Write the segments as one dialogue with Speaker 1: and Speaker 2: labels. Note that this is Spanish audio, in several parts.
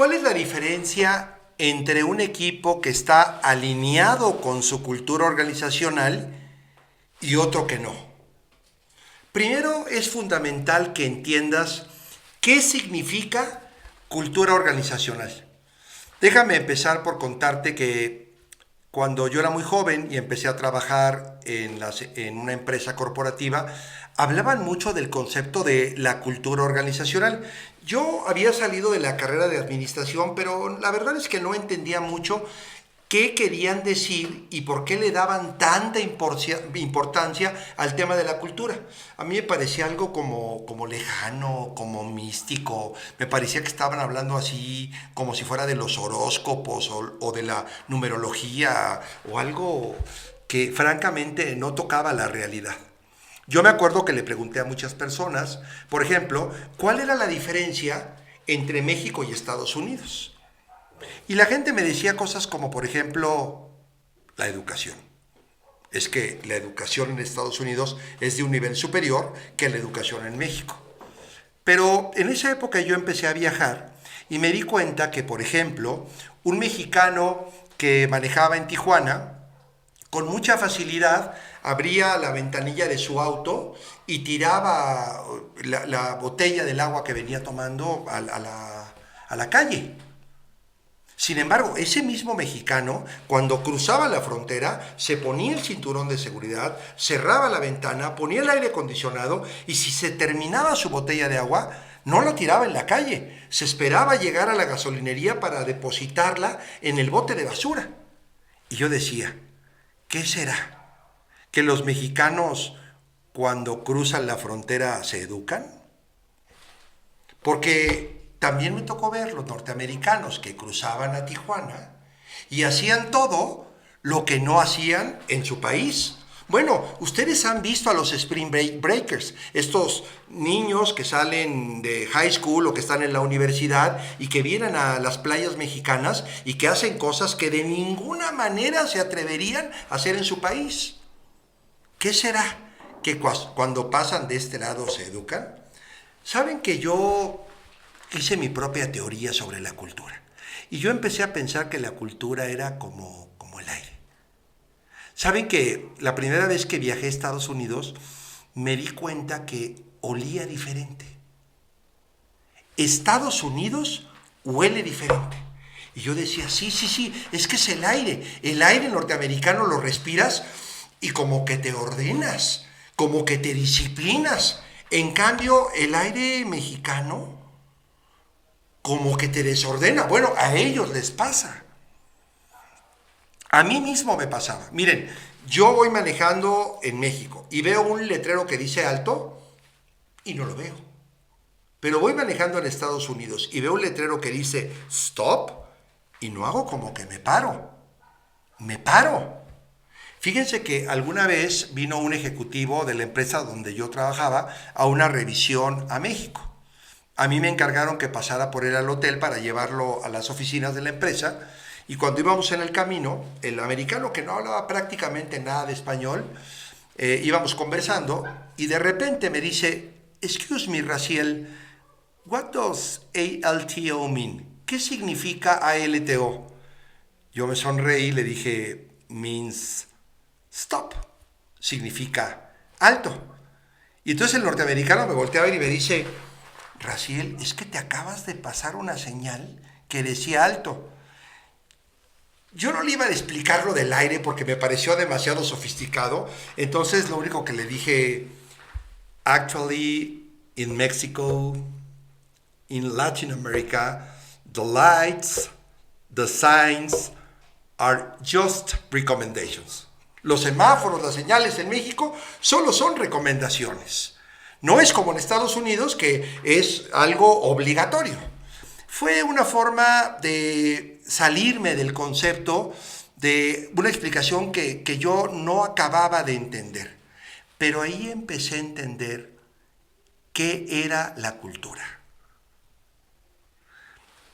Speaker 1: ¿Cuál es la diferencia entre un equipo que está alineado con su cultura organizacional y otro que no? Primero, es fundamental que entiendas qué significa cultura organizacional. Déjame empezar por contarte que cuando yo era muy joven y empecé a trabajar en una empresa corporativa, hablaban mucho del concepto de la cultura organizacional. Yo había salido de la carrera de administración, pero la verdad es que no entendía mucho qué querían decir y por qué le daban tanta importancia al tema de la cultura. A mí me parecía algo como lejano, como místico. Me parecía que estaban hablando así como si fuera de los horóscopos o de la numerología o algo que francamente no tocaba la realidad. Yo me acuerdo que le pregunté a muchas personas, por ejemplo, ¿cuál era la diferencia entre México y Estados Unidos? Y la gente me decía cosas como, por ejemplo, la educación. Es que la educación en Estados Unidos es de un nivel superior que la educación en México. Pero en esa época yo empecé a viajar y me di cuenta que, por ejemplo, un mexicano que manejaba en Tijuana, con mucha facilidad abría la ventanilla de su auto y tiraba la botella del agua que venía tomando a la calle. Sin embargo, ese mismo mexicano, cuando cruzaba la frontera, se ponía el cinturón de seguridad, cerraba la ventana, ponía el aire acondicionado y si se terminaba su botella de agua, no la tiraba en la calle, se esperaba llegar a la gasolinería para depositarla en el bote de basura. Y yo decía, ¿qué será? ¿Que los mexicanos cuando cruzan la frontera se educan? Porque también me tocó ver los norteamericanos que cruzaban a Tijuana y hacían todo lo que no hacían en su país. Bueno, ustedes han visto a los Spring Breakers, estos niños que salen de high school o que están en la universidad y que vienen a las playas mexicanas y que hacen cosas que de ninguna manera se atreverían a hacer en su país. ¿Qué será? ¿Que cuando pasan de este lado se educan? Saben que yo hice mi propia teoría sobre la cultura. Y yo empecé a pensar que la cultura era como el aire. Saben que la primera vez que viajé a Estados Unidos me di cuenta que olía diferente. Estados Unidos huele diferente. Y yo decía, sí, es que es el aire. El aire norteamericano lo respiras y como que te ordenas, como que te disciplinas. En cambio, el aire mexicano como que te desordena. Bueno, a ellos les pasa. A mí mismo me pasaba. Miren, yo voy manejando en México y veo un letrero que dice alto y no lo veo. Pero voy manejando en Estados Unidos y veo un letrero que dice stop y no hago como que me paro. Me paro. Fíjense que alguna vez vino un ejecutivo de la empresa donde yo trabajaba a una revisión a México. A mí me encargaron que pasara por él al hotel para llevarlo a las oficinas de la empresa y cuando íbamos en el camino, el americano que no hablaba prácticamente nada de español, íbamos conversando y de repente me dice, excuse me, Raciel, what does ALTO mean? ¿Qué significa ALTO? Yo me sonreí y le dije, means stop, significa alto. Y entonces el norteamericano me voltea a ver y me dice, Raciel, es que te acabas de pasar una señal que decía alto. Yo no le iba a explicar lo del aire porque me pareció demasiado sofisticado, entonces lo único que le dije, actually, in Mexico, in Latin America, the lights, the signs are just recommendations. Los semáforos, las señales en México solo son recomendaciones. No es como en Estados Unidos que es algo obligatorio. Fue una forma de salirme del concepto de una explicación que yo no acababa de entender. Pero ahí empecé a entender qué era la cultura.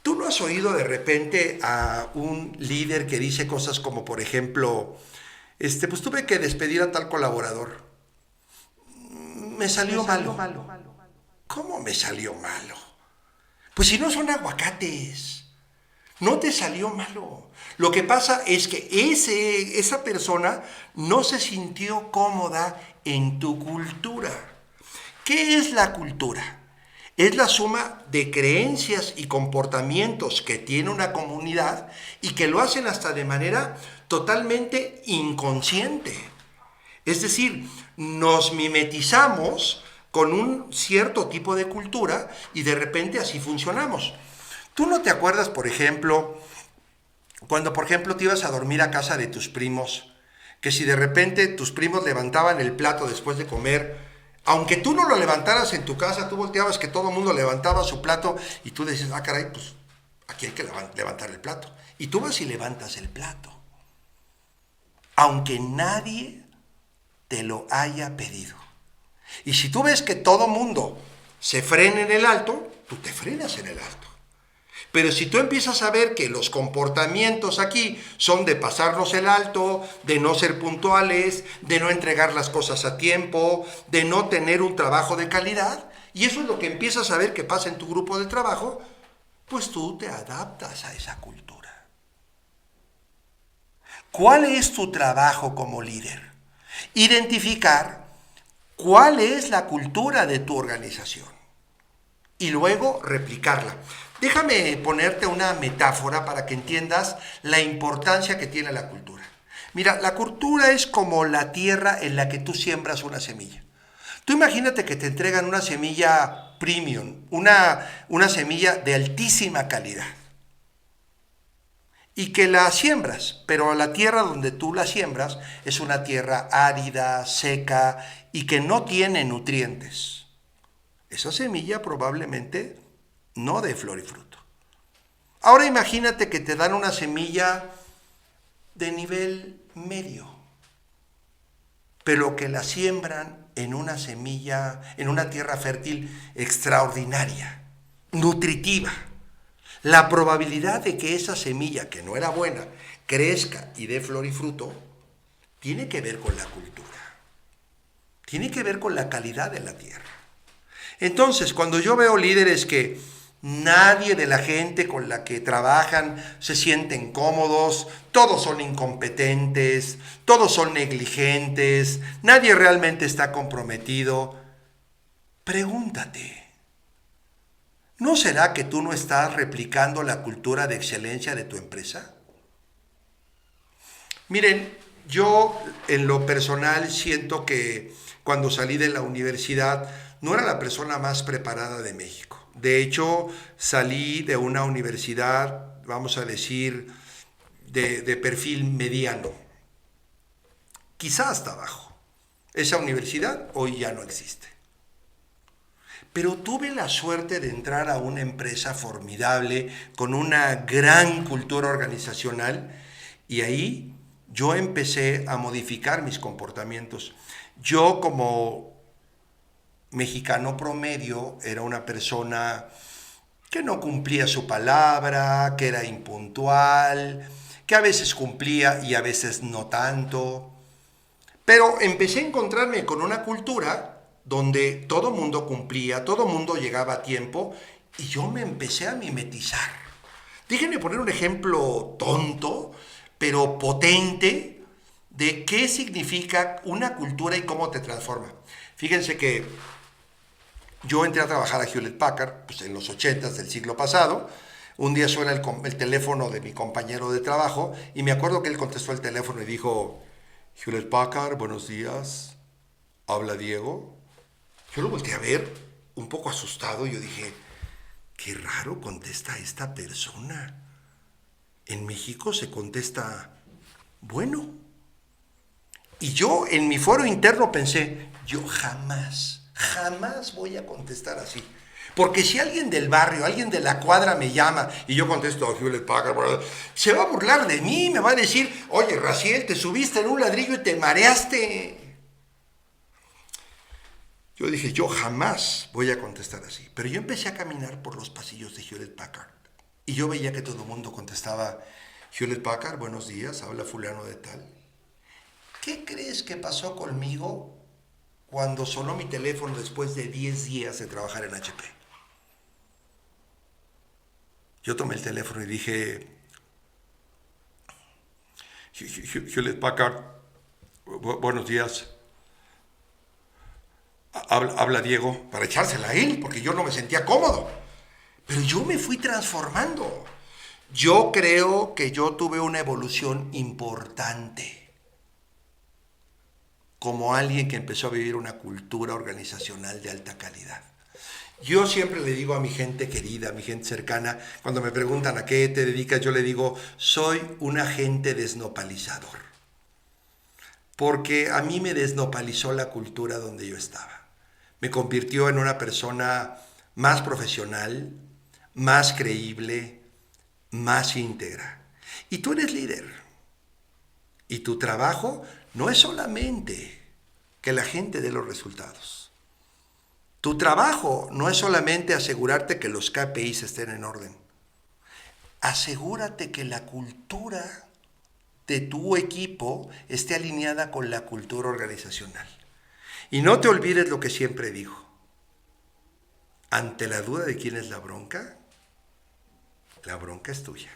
Speaker 1: ¿Tú no has oído de repente a un líder que dice cosas como, por ejemplo, pues tuve que despedir a tal colaborador? Me salió malo. ¿Cómo me salió malo? Pues si no son aguacates. No te salió malo. Lo que pasa es que esa persona no se sintió cómoda en tu cultura. ¿Qué es la cultura? Es la suma de creencias y comportamientos que tiene una comunidad y que lo hacen hasta de manera totalmente inconsciente. Es decir, nos mimetizamos con un cierto tipo de cultura y de repente así funcionamos. ¿Tú no te acuerdas, por ejemplo, cuando, por ejemplo, te ibas a dormir a casa de tus primos, que si de repente tus primos levantaban el plato después de comer, aunque tú no lo levantaras en tu casa, tú volteabas que todo el mundo levantaba su plato y tú decías, ah, caray, pues aquí hay que levantar el plato. Y tú vas y levantas el plato, aunque nadie te lo haya pedido. Y si tú ves que todo el mundo se frena en el alto, tú te frenas en el alto. Pero si tú empiezas a ver que los comportamientos aquí son de pasarnos el alto, de no ser puntuales, de no entregar las cosas a tiempo, de no tener un trabajo de calidad, y eso es lo que empiezas a ver que pasa en tu grupo de trabajo, pues tú te adaptas a esa cultura. ¿Cuál es tu trabajo como líder? Identificar cuál es la cultura de tu organización y luego replicarla. Déjame ponerte una metáfora para que entiendas la importancia que tiene la cultura. Mira, la cultura es como la tierra en la que tú siembras una semilla. Tú imagínate que te entregan una semilla premium, una semilla de altísima calidad, y que la siembras, pero la tierra donde tú la siembras es una tierra árida, seca y que no tiene nutrientes. Esa semilla probablemente no dé flor y fruto. Ahora imagínate que te dan una semilla de nivel medio, pero que la siembran en una semilla, en una tierra fértil extraordinaria, nutritiva. La probabilidad de que esa semilla, que no era buena, crezca y dé flor y fruto, tiene que ver con la cultura, tiene que ver con la calidad de la tierra. Entonces, cuando yo veo líderes que nadie de la gente con la que trabajan se sienten cómodos, todos son incompetentes, todos son negligentes, nadie realmente está comprometido, pregúntate, ¿no será que tú no estás replicando la cultura de excelencia de tu empresa? Miren, yo en lo personal siento que cuando salí de la universidad no era la persona más preparada de México. De hecho, salí de una universidad, vamos a decir, de perfil mediano, quizá hasta abajo. Esa universidad hoy ya no existe. Pero tuve la suerte de entrar a una empresa formidable, con una gran cultura organizacional, y ahí yo empecé a modificar mis comportamientos. Yo como mexicano promedio era una persona que no cumplía su palabra, que era impuntual, que a veces cumplía y a veces no tanto. Pero empecé a encontrarme con una cultura donde todo mundo cumplía, todo mundo llegaba a tiempo y yo me empecé a mimetizar. Déjenme poner un ejemplo tonto, pero potente, de qué significa una cultura y cómo te transforma. Fíjense que yo entré a trabajar a Hewlett Packard pues en los 80s del siglo pasado. Un día suena el teléfono de mi compañero de trabajo y me acuerdo que él contestó el teléfono y dijo: Hewlett Packard, buenos días, habla Diego. Yo lo volteé a ver, un poco asustado, y yo dije, qué raro contesta esta persona. En México se contesta, bueno. Y yo en mi foro interno pensé, yo jamás voy a contestar así. Porque si alguien del barrio, alguien de la cuadra me llama y yo contesto, Hewlett Packard, se va a burlar de mí, me va a decir, oye, Raciel, te subiste en un ladrillo y te mareaste. Yo dije, yo jamás voy a contestar así. Pero yo empecé a caminar por los pasillos de Hewlett Packard y yo veía que todo el mundo contestaba, Hewlett Packard, buenos días, habla fulano de tal. ¿Qué crees que pasó conmigo cuando sonó mi teléfono después de 10 días de trabajar en HP? Yo tomé el teléfono y dije, Hewlett Packard, buenos días. Habla Diego, para echársela a él, porque yo no me sentía cómodo. Pero yo me fui transformando. Yo creo que yo tuve una evolución importante como alguien que empezó a vivir una cultura organizacional de alta calidad. Yo siempre le digo a mi gente querida, a mi gente cercana, cuando me preguntan a qué te dedicas, yo le digo, soy un agente desnopalizador. Porque a mí me desnopalizó la cultura donde yo estaba. Me convirtió en una persona más profesional, más creíble, más íntegra. Y tú eres líder. Y tu trabajo no es solamente que la gente dé los resultados. Tu trabajo no es solamente asegurarte que los KPIs estén en orden. Asegúrate que la cultura de tu equipo esté alineada con la cultura organizacional. Y no te olvides lo que siempre digo. Ante la duda de quién es la bronca es tuya.